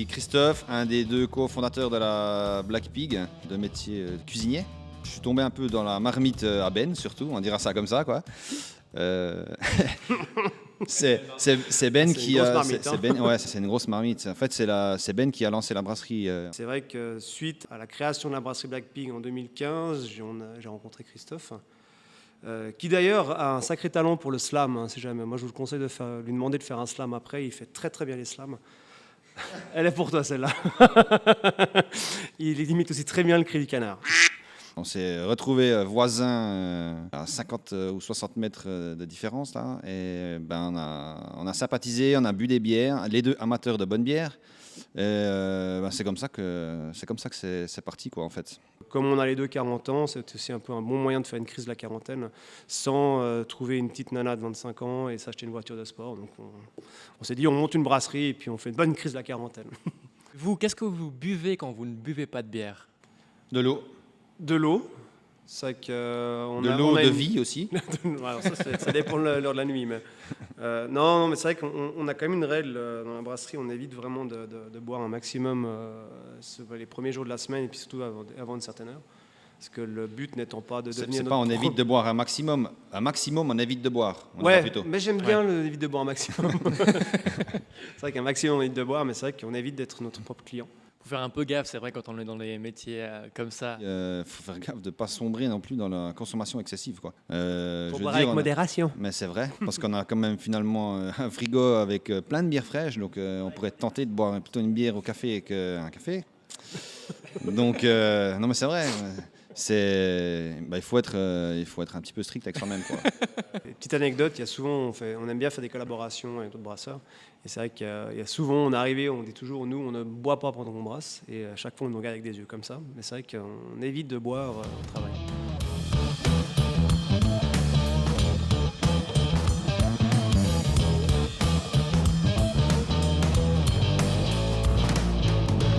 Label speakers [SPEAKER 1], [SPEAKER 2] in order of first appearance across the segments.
[SPEAKER 1] suis Christophe, un des deux cofondateurs de la Black Pig, de métier cuisinier. Je suis tombé un peu dans la marmite à Ben, surtout, on dira ça comme ça, quoi. C'est Ben qui a... C'est une grosse marmite. En fait, c'est Ben qui a lancé la brasserie.
[SPEAKER 2] C'est vrai que suite à la création de la brasserie Black Pig en 2015, j'ai rencontré Christophe, qui d'ailleurs a un sacré talent pour le slam, hein, si jamais. Moi, je vous le conseille de lui demander de faire un slam après. Il fait très très bien les slams. Elle est pour toi, celle-là. Il imite aussi très bien le cri du canard.
[SPEAKER 1] On s'est retrouvés voisins à 50 ou 60 mètres de différence, là, et ben, on a sympathisé, on a bu des bières, les deux amateurs de bonne bière. Ben, c'est comme ça que c'est parti, quoi, en fait.
[SPEAKER 2] Comme on a les deux 40 ans, c'est aussi un peu un bon moyen de faire une crise de la quarantaine sans trouver une petite nana de 25 ans et s'acheter une voiture de sport. Donc on s'est dit, on monte une brasserie et puis on fait une bonne crise de la quarantaine.
[SPEAKER 3] Vous, qu'est-ce que vous buvez quand vous ne buvez pas de bière?
[SPEAKER 1] De l'eau.
[SPEAKER 2] De l'eau. C'est vrai
[SPEAKER 1] de vie aussi.
[SPEAKER 2] Alors ça dépend de l'heure de la nuit. Mais, non, mais c'est vrai qu'on a quand même une règle dans la brasserie. On évite vraiment de boire un maximum les premiers jours de la semaine et puis surtout avant une certaine heure. Parce que le but n'étant pas de devenir...
[SPEAKER 1] C'est pas on évite de boire un maximum. Un maximum, on évite de boire.
[SPEAKER 2] Mais j'aime bien le évite de boire un maximum. C'est vrai qu'un maximum, on évite de boire, mais c'est vrai qu'on évite d'être notre propre client.
[SPEAKER 3] Faut faire un peu gaffe, c'est vrai, quand on est dans les métiers comme ça.
[SPEAKER 1] Faut faire gaffe de ne pas sombrer non plus dans la consommation excessive, quoi.
[SPEAKER 2] Faut boire avec modération.
[SPEAKER 1] Mais c'est vrai, parce qu'on a quand même finalement un frigo avec plein de bières fraîches, donc on pourrait être tenté de boire plutôt une bière au café qu'un café. Donc, non mais c'est vrai. Il faut être un petit peu strict avec soi-même, quoi.
[SPEAKER 2] Petite anecdote, il y a souvent, on aime bien faire des collaborations avec d'autres brasseurs. Et c'est vrai qu'il y a souvent, on est arrivé, on dit toujours, nous, on ne boit pas pendant qu'on brasse. Et à chaque fois, on nous regarde avec des yeux comme ça. Mais c'est vrai qu'on évite de boire au travail.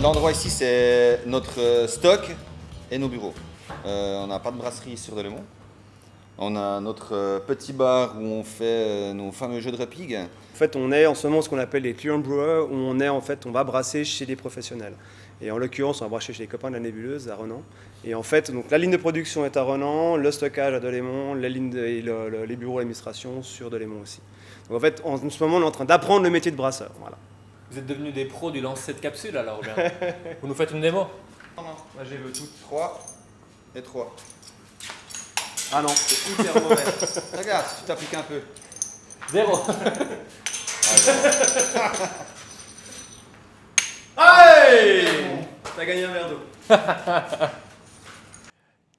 [SPEAKER 1] L'endroit ici, c'est notre stock et nos bureaux. On n'a pas de brasserie sur Delémont. On a notre petit bar où on fait nos fameux jeux de repig.
[SPEAKER 2] En fait, on est en ce moment ce qu'on appelle les clearance brewers, où on va brasser chez des professionnels. Et en l'occurrence, on va brasser chez les copains de la Nébuleuse à Renan. Et en fait, donc, la ligne de production est à Renan, le stockage à Delémont, les bureaux d'administration sur Delémont aussi. Donc en fait, en ce moment, on est en train d'apprendre le métier de brasseur. Voilà.
[SPEAKER 3] Vous êtes devenus des pros du lancer de capsule alors, bien. Vous nous faites une démo?
[SPEAKER 1] Non, moi j'ai vu tout. 3 et 3.
[SPEAKER 2] Ah non,
[SPEAKER 1] c'est hyper mauvais. Regarde, tu t'appliques un peu.
[SPEAKER 3] 0.
[SPEAKER 2] Hey! T'as gagné un verre d'eau.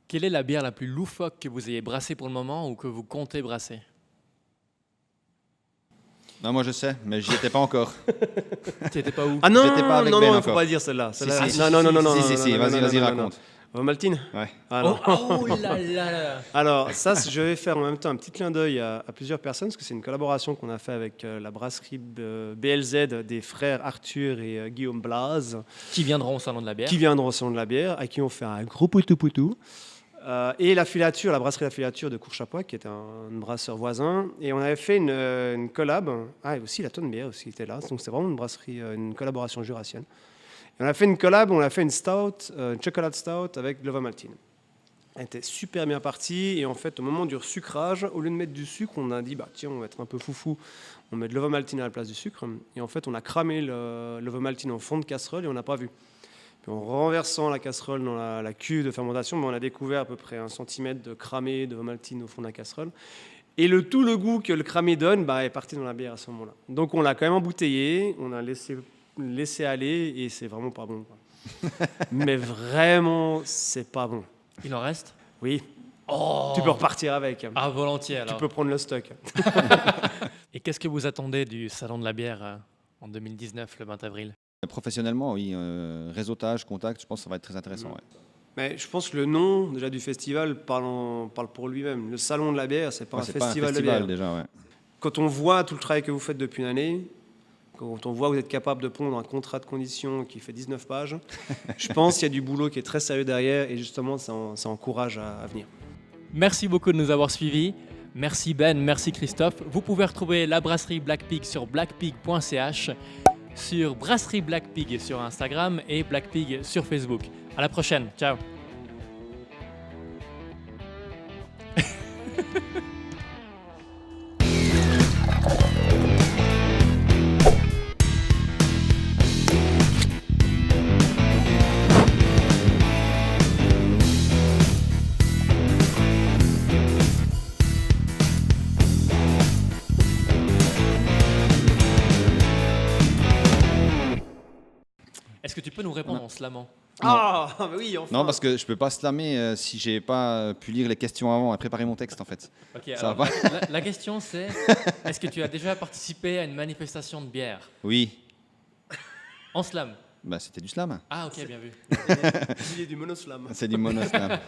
[SPEAKER 3] Quelle est la bière la plus loufoque que vous ayez brassée pour le moment ou que vous comptez brasser?
[SPEAKER 1] Non, moi je sais, mais j'y étais pas encore.
[SPEAKER 3] Tu étais pas où?
[SPEAKER 2] Ah non,
[SPEAKER 1] pas avec
[SPEAKER 2] non,
[SPEAKER 1] Ben
[SPEAKER 2] il ne
[SPEAKER 1] encore.
[SPEAKER 2] faut pas dire celle-là.
[SPEAKER 1] Si, vas-y, raconte.
[SPEAKER 2] Maltine.
[SPEAKER 1] Ouais.
[SPEAKER 3] Oh là là.
[SPEAKER 2] Alors ça, je vais faire en même temps un petit clin d'œil à plusieurs personnes, parce que c'est une collaboration qu'on a fait avec la brasserie BLZ des frères Arthur et Guillaume Blaz.
[SPEAKER 3] Qui viendront au Salon de la Bière.
[SPEAKER 2] À qui on fait un gros poutou-poutou. Et la brasserie La Filature de Courchapoix, qui est un brasseur voisin. Et on avait fait une collab. Ah, et aussi la Tonne Bière aussi était là. Donc c'est vraiment une brasserie, une collaboration jurassienne. Et on a fait une collab, on a fait une stout, une chocolate stout avec Lova-Maltine. Elle était super bien partie. Et en fait, au moment du sucrage, au lieu de mettre du sucre, on a dit, bah tiens, on va être un peu foufou. On met de Lova-Maltine à la place du sucre. Et en fait, on a cramé le Lova-Maltine en fond de casserole et on n'a pas vu. En renversant la casserole dans la cuve de fermentation, on a découvert à peu près 1 centimètre de cramé de maltine au fond de la casserole. Et le goût que le cramé donne est parti dans la bière à ce moment-là. Donc on l'a quand même embouteillé, on a laissé aller et c'est vraiment pas bon. Mais vraiment, c'est pas bon.
[SPEAKER 3] Il en reste?
[SPEAKER 2] Oui.
[SPEAKER 3] Oh.
[SPEAKER 2] Tu peux repartir avec.
[SPEAKER 3] Ah, volontiers alors.
[SPEAKER 2] Tu peux prendre le stock.
[SPEAKER 3] Et qu'est-ce que vous attendez du Salon de la Bière en 2019, le 20 avril?
[SPEAKER 1] Professionnellement, oui, réseautage, contact, je pense que ça va être très intéressant. Ouais.
[SPEAKER 2] Mais je pense que le nom déjà du festival parle pour lui-même. Le Salon de la Bière, c'est pas un festival de bière.
[SPEAKER 1] Déjà, ouais.
[SPEAKER 2] Quand on voit tout le travail que vous faites depuis une année, quand on voit que vous êtes capable de pondre un contrat de conditions qui fait 19 pages, je pense qu'il y a du boulot qui est très sérieux derrière et justement ça encourage à venir.
[SPEAKER 3] Merci beaucoup de nous avoir suivis. Merci Ben, merci Christophe. Vous pouvez retrouver la brasserie Black Pig sur blackpig.ch. sur Brasserie Black Pig sur Instagram et Black Pig sur Facebook. À la prochaine. Ciao. Est-ce que tu peux nous répondre en slamant?
[SPEAKER 2] Ah, mais oui, enfin.
[SPEAKER 1] Non, parce que je peux pas slammer si j'ai pas pu lire les questions avant et préparer mon texte en fait.
[SPEAKER 3] Ok,
[SPEAKER 1] Ça
[SPEAKER 3] alors,
[SPEAKER 1] va
[SPEAKER 3] la question c'est, est-ce que tu as déjà participé à une manifestation de bière
[SPEAKER 1] Oui,
[SPEAKER 3] en slam?
[SPEAKER 1] bah, c'était du slam.
[SPEAKER 3] Ah ok, bien vu.
[SPEAKER 2] Il est du monoslam.
[SPEAKER 1] C'est du monoslam.